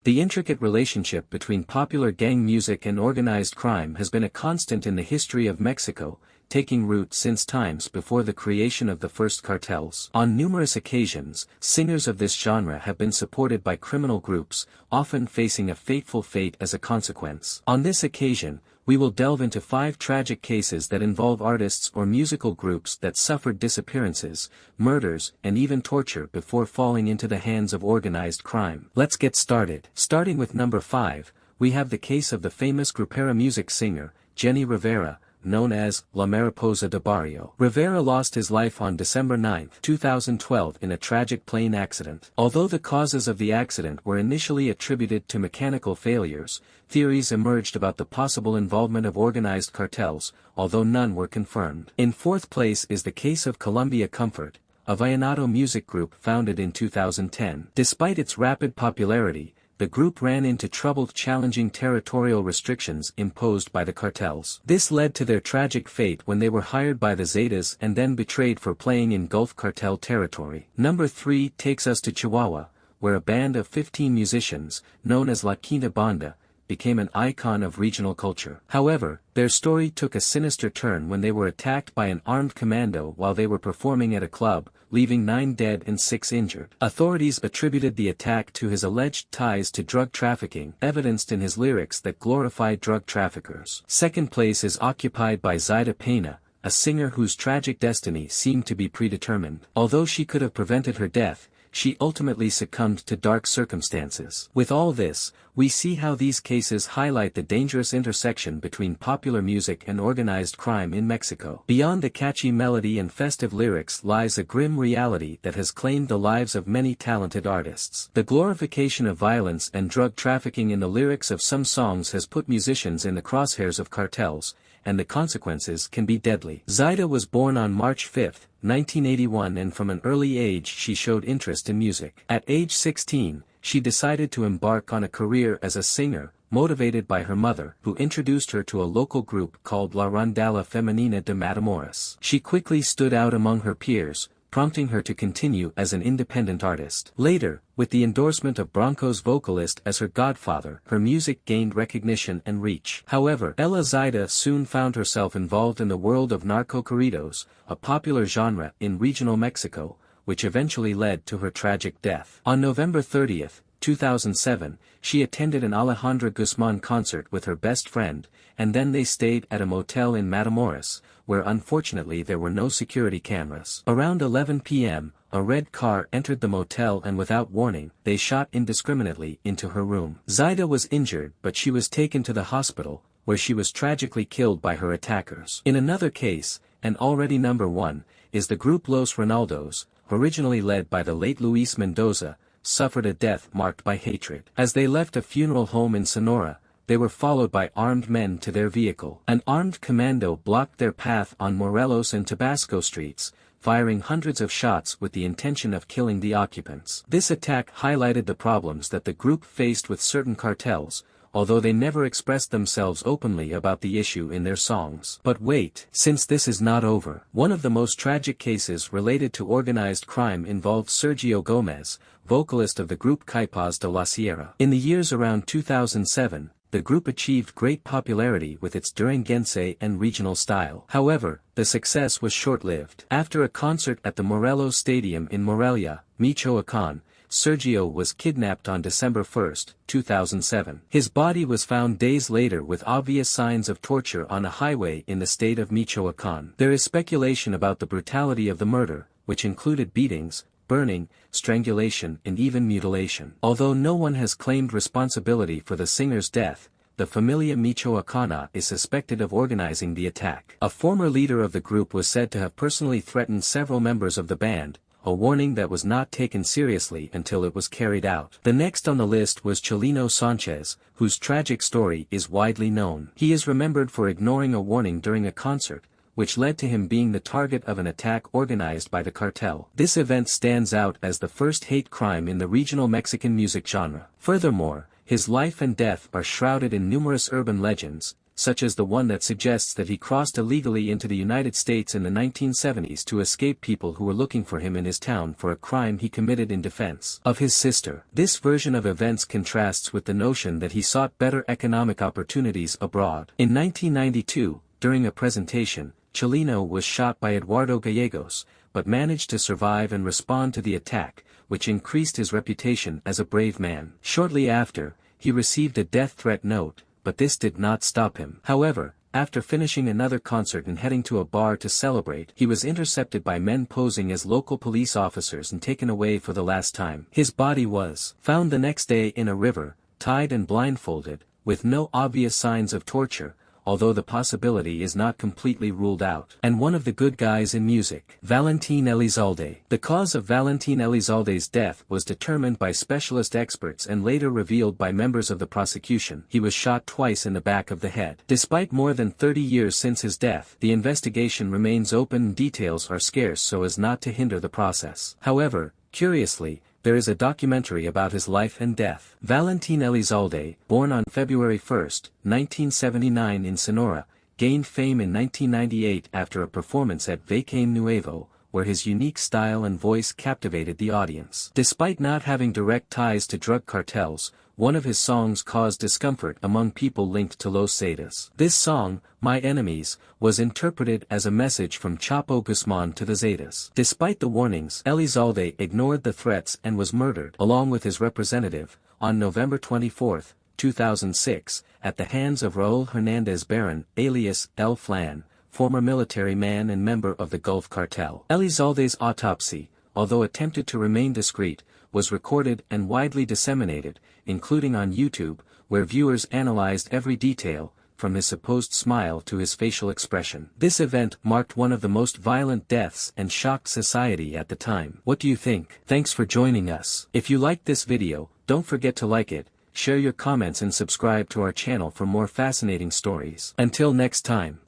The intricate relationship between popular gang music and organized crime has been a constant in the history of Mexico, taking root since times before the creation of the first cartels. On numerous occasions, singers of this genre have been supported by criminal groups, often facing a fateful fate as a consequence. On this occasion, we will delve into 5 tragic cases that involve artists or musical groups that suffered disappearances, murders, and even torture before falling into the hands of organized crime. Let's get started. Starting with number 5, we have the case of the famous grupera music singer, Jenny Rivera, known as La Mariposa de Barrio. Rivera lost his life on December 9, 2012 in a tragic plane accident. Although the causes of the accident were initially attributed to mechanical failures, theories emerged about the possible involvement of organized cartels, although none were confirmed. In 4th place is the case of Columbia Comfort, a vallenato music group founded in 2010. Despite its rapid popularity, the group ran into trouble challenging territorial restrictions imposed by the cartels. This led to their tragic fate when they were hired by the Zetas and then betrayed for playing in Gulf Cartel territory. Number 3 takes us to Chihuahua, where a band of 15 musicians, known as La Quinta Banda, became an icon of regional culture. However, their story took a sinister turn when they were attacked by an armed commando while they were performing at a club, leaving 9 dead and 6 injured. Authorities attributed the attack to his alleged ties to drug trafficking, evidenced in his lyrics that glorified drug traffickers. 2nd place is occupied by Zaida Pena, a singer whose tragic destiny seemed to be predetermined. Although she could have prevented her death, she ultimately succumbed to dark circumstances. With all this, we see how these cases highlight the dangerous intersection between popular music and organized crime in Mexico. Beyond the catchy melody and festive lyrics lies a grim reality that has claimed the lives of many talented artists. The glorification of violence and drug trafficking in the lyrics of some songs has put musicians in the crosshairs of cartels, and the consequences can be deadly. Zaida was born on March 5, 1981, and from an early age she showed interest in music. At age 16, she decided to embark on a career as a singer, motivated by her mother, who introduced her to a local group called La Rondalla Femenina de Matamoros. She quickly stood out among her peers, prompting her to continue as an independent artist. Later, with the endorsement of Bronco's vocalist as her godfather, her music gained recognition and reach. However, Ella Zaida soon found herself involved in the world of narco-corridos, a popular genre in regional Mexico, which eventually led to her tragic death. On November 30, 2007, she attended an Alejandra Guzman concert with her best friend, and then they stayed at a motel in Matamoros, where unfortunately there were no security cameras. Around 11 p.m., a red car entered the motel and without warning, they shot indiscriminately into her room. Zaida was injured but she was taken to the hospital, where she was tragically killed by her attackers. In another case, and already number 1, is the group Los Ronaldos, originally led by the late Luis Mendoza, suffered a death marked by hatred. As they left a funeral home in Sonora, they were followed by armed men to their vehicle. An armed commando blocked their path on Morelos and Tabasco streets, firing hundreds of shots with the intention of killing the occupants. This attack highlighted the problems that the group faced with certain cartels, although they never expressed themselves openly about the issue in their songs. But wait, since this is not over. One of the most tragic cases related to organized crime involved Sergio Gomez, vocalist of the group Caipas de la Sierra. In the years around 2007, the group achieved great popularity with its Duranguense and regional style. However, the success was short-lived. After a concert at the Morelos Stadium in Morelia, Michoacán, Sergio was kidnapped on December 1, 2007. His body was found days later with obvious signs of torture on a highway in the state of Michoacán. There is speculation about the brutality of the murder, which included beatings, burning, strangulation and even mutilation. Although no one has claimed responsibility for the singer's death, the Familia Michoacana is suspected of organizing the attack. A former leader of the group was said to have personally threatened several members of the band, a warning that was not taken seriously until it was carried out. The next on the list was Chelino Sanchez, whose tragic story is widely known. He is remembered for ignoring a warning during a concert, which led to him being the target of an attack organized by the cartel. This event stands out as the first hate crime in the regional Mexican music genre. Furthermore, his life and death are shrouded in numerous urban legends, such as the one that suggests that he crossed illegally into the United States in the 1970s to escape people who were looking for him in his town for a crime he committed in defense of his sister. This version of events contrasts with the notion that he sought better economic opportunities abroad. In 1992, during a presentation, Chileno was shot by Eduardo Gallegos, but managed to survive and respond to the attack, which increased his reputation as a brave man. Shortly after, he received a death threat note, but this did not stop him. However, after finishing another concert and heading to a bar to celebrate, he was intercepted by men posing as local police officers and taken away for the last time. His body was found the next day in a river, tied and blindfolded, with no obvious signs of torture, although the possibility is not completely ruled out. And one of the good guys in music, Valentin Elizalde. The cause of Valentin Elizalde's death was determined by specialist experts and later revealed by members of the prosecution. He was shot twice in the back of the head. Despite more than 30 years since his death, the investigation remains open and details are scarce so as not to hinder the process. However, curiously, there is a documentary about his life and death. Valentin Elizalde, born on February 1, 1979 in Sonora, gained fame in 1998 after a performance at Vacame Nuevo, where his unique style and voice captivated the audience. Despite not having direct ties to drug cartels, one of his songs caused discomfort among people linked to Los Zetas. This song, My Enemies, was interpreted as a message from Chapo Guzman to the Zetas. Despite the warnings, Elizalde ignored the threats and was murdered, along with his representative, on November 24, 2006, at the hands of Raul Hernandez Barron, alias El Flan, former military man and member of the Gulf Cartel. Elizalde's autopsy, although attempted to remain discreet, was recorded and widely disseminated, including on YouTube, where viewers analyzed every detail, from his supposed smile to his facial expression. This event marked one of the most violent deaths and shocked society at the time. What do you think? Thanks for joining us. If you liked this video, don't forget to like it, share your comments and subscribe to our channel for more fascinating stories. Until next time.